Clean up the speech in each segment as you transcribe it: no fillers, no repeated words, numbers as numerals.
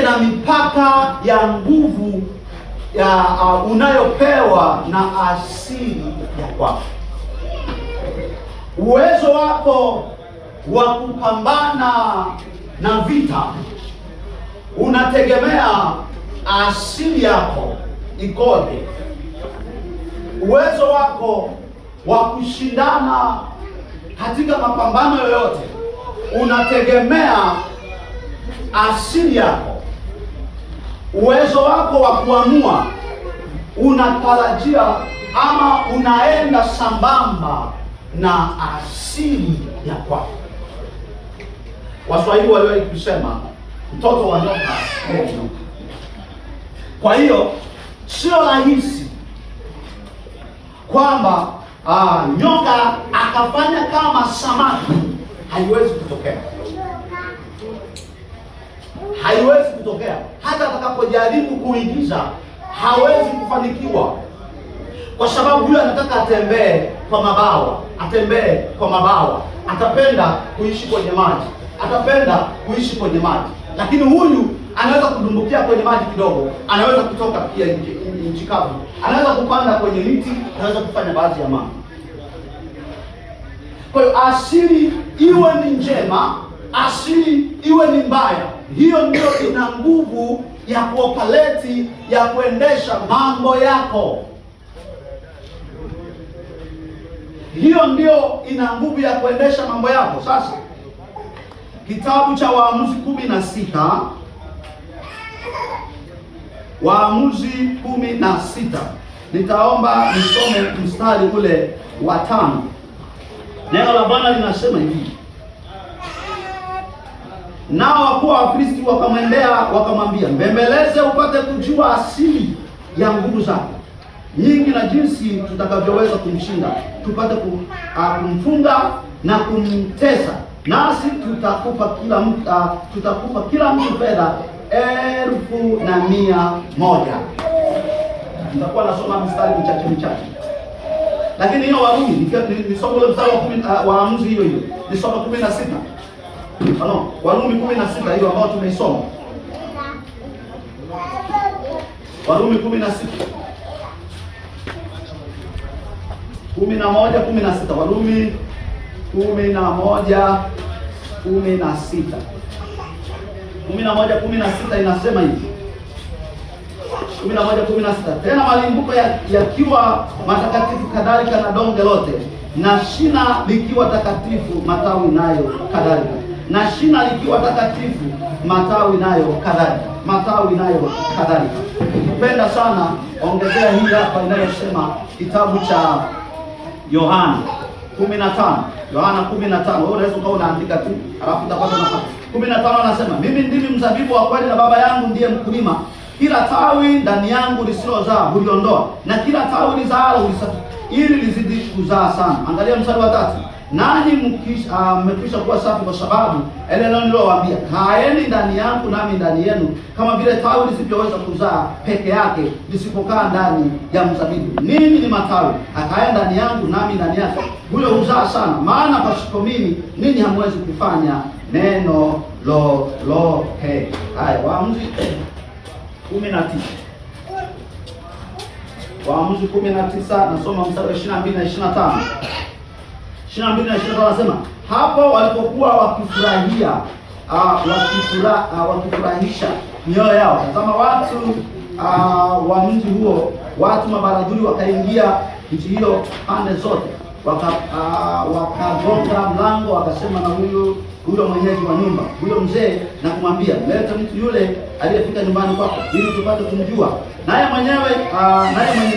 na mipaka ya nguvu ya unayopewa na asili ya kwako. Uwezo wako wa kupambana na vita unategemea asili yako ikoje. Uwezo wako wa kushindana katika mapambano yoyote unategemea asili yako. Uwezo wako wa kuamua unatarajia ama unaenda sambamba na asili ya kwako. Waswahili waliwahi kusema mtoto wa nyoka nyoka. Kwa hiyo sio rahisi kwamba nyoka akafanya kama samaki. Haiwezi kutokea, haiwezi kutokea. Hata atakapojaribu kuigiza hawezi kufanikiwa, kwa sababu huyo anataka atembee kwa mabawa, atembee kwa mabawa. Atapenda kuishi kwenye maji, atapenda kuishi kwenye maji. Lakini huyu anaweza kudumbukia kwenye maji kidogo, anaweza kutoka pia nchi kavu, anaweza kupanda kwenye miti, anaweza kufanya baadhi ya mambo. Kwa hiyo asili iwe ni njema, asili iwe ni mbaya, hiyo ndio ina nguvu ya kuoperate, ya kuendesha mambo yako. Hiyo ndio ina nguvu ya kuendesha mambo yako. Sasa kitabu cha Waamuzi 16, Waamuzi 16, nitaomba nisome mstari ule wa 5. Neno la Bwana linasema hivi: nao wakuu wa Wafilisti wakamwendea wakamwambia, mbembeleze upate kujua asili ya nguvu zake nyingi na jinsi tutakavyoweza kumshinda, tupate kumfunga na kumtesa, nasi tutakupa kila mtu fedha 1,100. Nitakuwa nasoma mstari michache, lakini hiyo Warumi nisome ule mstari wa Waamuzi hiyo nisome 16. Warumi 16 hiyo ambayo tumeisoma. Warumi 16 11:16. Warumi 11:16. 11:16 inasema hivi. 11:16, tena malimbuko yakiwa matakatifu kadhalika na donge lote, na shina likiwa takatifu matawi nayo kadhalika, na shina likiwa takatifu matawi nayo kadhalika, matawi nayo kadhalika. Kupenda sana ongezea hii hapa inayosema kitabu cha Yohana 15. Yohana 15. Wewe unaweza ukawa unaandika tu alafu utapata nafasi. 15 anasema, mimi ndimi mzabibu wa kweli na Baba yangu ndiye mkulima. Kila tawi ndani yangu lisilozaa huliondoa, na kila tawi lizaalo hulisafisha ili lizidi kuzaa sana. Angalia mstari wa 3. Nanyi mmekwisha kuwa safi kwa sababu ile neno nilowaambia, kaeni ndani yangu nami ndani yenu, kama vile tawi lisivyoweza kuzaa peke yake lisipokaa ndani ya mzabibu. Ninyi ni matawi, akae ndani yangu nami ndani yake, huyo huzaa sana, maana pasipo mimi ninyi hamwezi kufanya neno lolote. Haya, Waamuzi 19. Waamuzi 19, nasoma mstari wa 22 na 25. 22 na 25 anasema, hapo walipokuwa wakifurahisha mioyo yao, tazama watu wa mji huo, watu mabaradhuli wakaingia nchi hiyo pande zote, wakagonga mlango, wakasema na huyo mwenyeji wa nyumba, huyo mzee, na kumwambia, leta mtu yule aliyefika nyumbani kwako ili tupate kumjua. Naye mwenye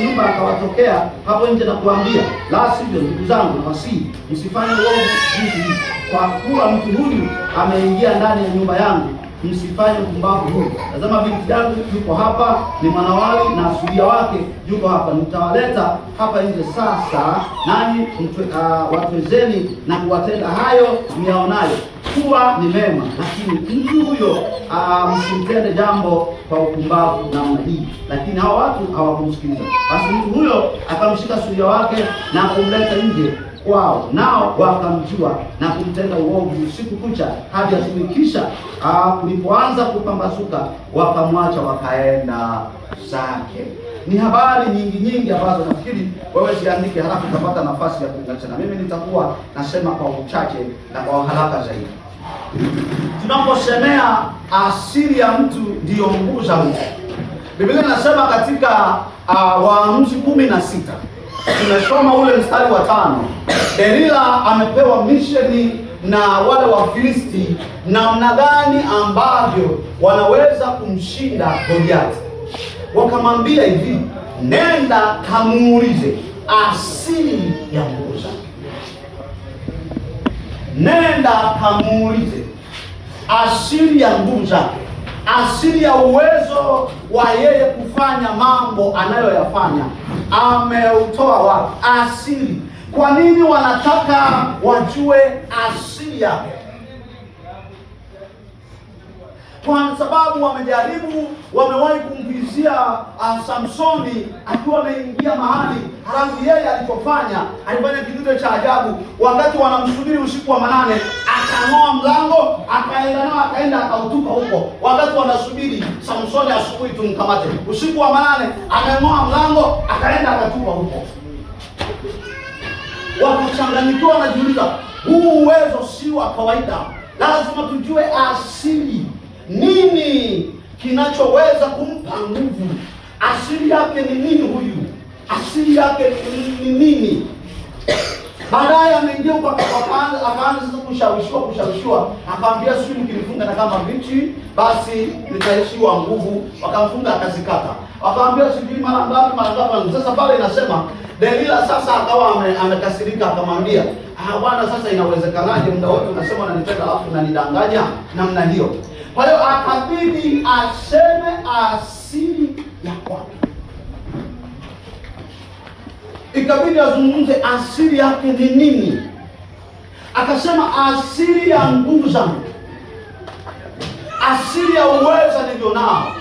nyumba akawatokea hapo nje na kuambia, la sivyo ndugu zangu nawasihi, msifanye uovu jinsi hii, kwa kuwa mtu huyu ameingia ndani ya nyumba yangu, msifanye upumbavu huu. Tazama binti yangu yuko hapa, ni mwanawali, na asuria wake yuko hapa. Nitawaleta hapa nje sasa, nanyi watwezeni na kuwatenda hayo myaonayo kuwa ni mema, lakini mtu huyo msimtende jambo kwa upumbavu namna hii. Lakini hao watu hawakumsikiliza. Basi mtu huyo akamshika suria wake na kumleta nje kwao, nao wakamjua na kumtenda uovu usiku kucha hadi asubuhi. Kisha kulipoanza kupambazuka wakamwacha wakaenda zake. Ni habari nyingi ambazo nafikiri wewe ziandike, halafu utapata nafasi ya kuunganisha, na mimi nitakuwa nasema kwa uchache na kwa haraka zaidi. Tunaposemea asili ya mtu ndiyo nguvu za mtu, Biblia inasema katika Waamuzi 16 tumesoma ule mstari wa 5, Delila amepewa misheni na wale Wafilisti namna gani ambavyo wanaweza kumshinda Goliathi. Wakamwambia hivi, nenda kamuulize asili ya nguvu zake. Nenda kamuulize asili ya nguvu zake, asili ya uwezo wa yeye kufanya mambo anayoyafanya. Ameutoa wapi? Asili. Kwa nini wanataka wajue asili yake? Kwa sababu wamewahi kumvizia Samsoni akiwa ameingia mahali, halafu yeye alifanya kitu cha ajabu. Wakati wanamsubiri usiku wa manane, akang'oa mlango, akaenda akautupa huko. Wakati wanasubiri Samsoni asubuhi tumkamate, usiku wa manane ameng'oa mlango, akaenda akatupa huko. Wakachanganyikiwa, wanajiuliza, huu uwezo si wa kawaida. Lazima tujue asili. Nini kinachoweza kumpa nguvu? Asili yake ni nini huyu? Asili yake ni nini? Baadaye ameingia akaanza sasa kushawishiwa, akamwambia, sisi mkinifunga na kama mbichi basi nitaishiwa nguvu. Wakamfunga akazikata. Akamwambia, sijui mara ngapi. Sasa pale inasema Delila sasa akawa amekasirika, akamwambia, bwana, sasa inawezekanaje muda wote unasema unanipenda alafu unanidanganya namna hiyo? Kwa hiyo akabidi aseme asili ya kwake, ikabidi azungumze asili yake ni nini. Akasema asili ya nguvu zangu, asili ya uwezo nilio nao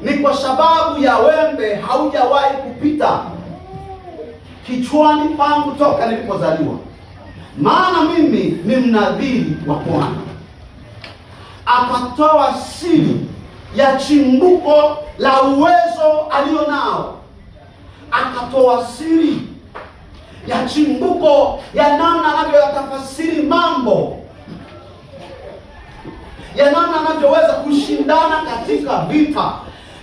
ni kwa sababu ya wembe haujawahi kupita kichwani pangu toka nilipozaliwa, maana mimi ni mnadhiri wa Bwana. Akatoa siri ya chimbuko la uwezo alio nao, akatoa siri ya chimbuko ya namna anavyoyatafasiri mambo, ya namna anavyoweza kushindana katika vita,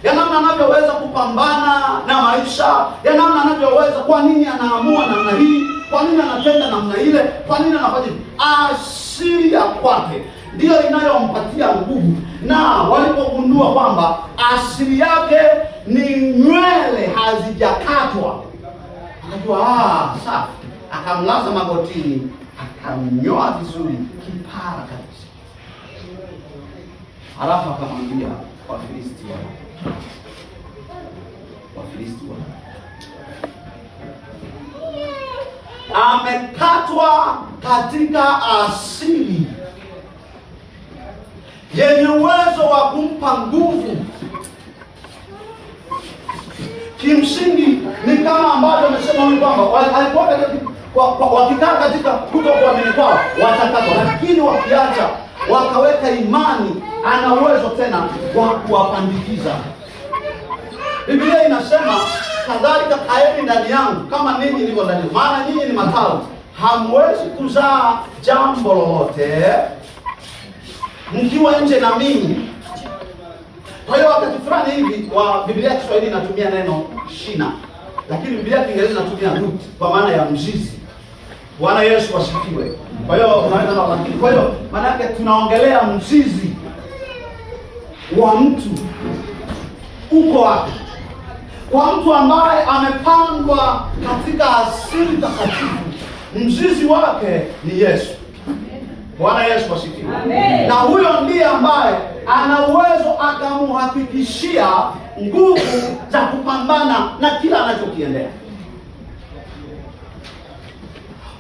ya namna anavyoweza kupambana na maisha, ya namna anavyoweza, kwa nini anaamua namna hii, kwa nini anatenda namna ile, kwa nini anafanya hivi. Asili ya kwake ndiyo inayompatia nguvu. Na walipogundua kwamba asili yake ni nywele hazijakatwa, akajua safi. Akamlaza magotini, akamnyoa vizuri kipara kabisa. Halafu akamwambia Wafilisti amekatwa katika asili yenye uwezo wa kumpa nguvu. Kimsingi ni kama ambavyo amesema huyu kwamba alikuwa wakikaa katika kutokuamini kwao watakatwa, lakini wakiacha wakaweka imani, ana uwezo tena wa kuwapandikiza. Biblia inasema, kadhalika kaeni ndani yangu kama ninyi nilivyo ndani, maana nyinyi ni matawi, hamwezi kuzaa jambo lolote mkiwa nje na mimi. Kwa hiyo wakati fulani hivi wa Biblia ya Kiswahili inatumia neno shina, lakini Biblia ya Kiingereza inatumia root kwa maana ya mzizi. Bwana Yesu asifiwe. Kwa hiyo unaweza na lakini, kwa hiyo maana yake tunaongelea mzizi wa mtu uko wapi? Kwa mtu ambaye amepandwa katika asili takatifu, mzizi wake ni Yesu. Bwana Yesu asifiwe. Amen. Na huyo ndiye ambaye ana uwezo akamuhakikishia nguvu za kupambana na kila anachokiendea,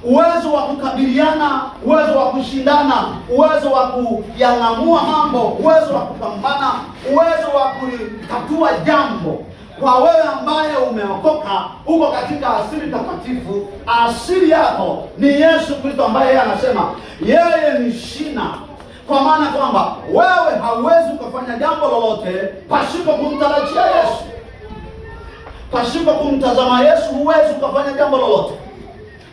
uwezo wa kukabiliana, uwezo wa kushindana, uwezo wa kuyang'amua mambo, uwezo wa kupambana, uwezo wa kutatua jambo Kwa wewe ambaye umeokoka, uko katika asili takatifu, asili yako ni Yesu Kristo, ambaye yeye anasema yeye ni shina. Kwa maana kwamba wewe hauwezi ukafanya jambo lolote pasipo kumtarajia Yesu. Pasipo kumtazama Yesu huwezi ukafanya jambo lolote.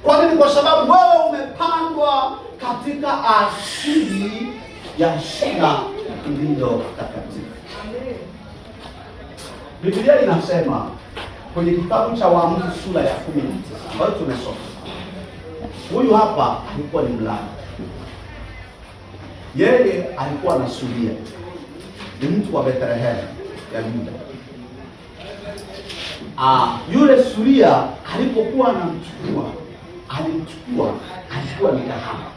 Kwa nini? Kwa sababu wewe umepandwa katika asili ya shina lililo takatifu. Biblia inasema kwenye kitabu cha Waamuzi sura ya 19 ambayo tumesoma, huyu hapa alikuwa ni mlawi. Yeye alikuwa na suria, ni mtu wa Bethlehem ya Yuda. Yule suria alipokuwa anamchukua, alikuwa ni kahaba.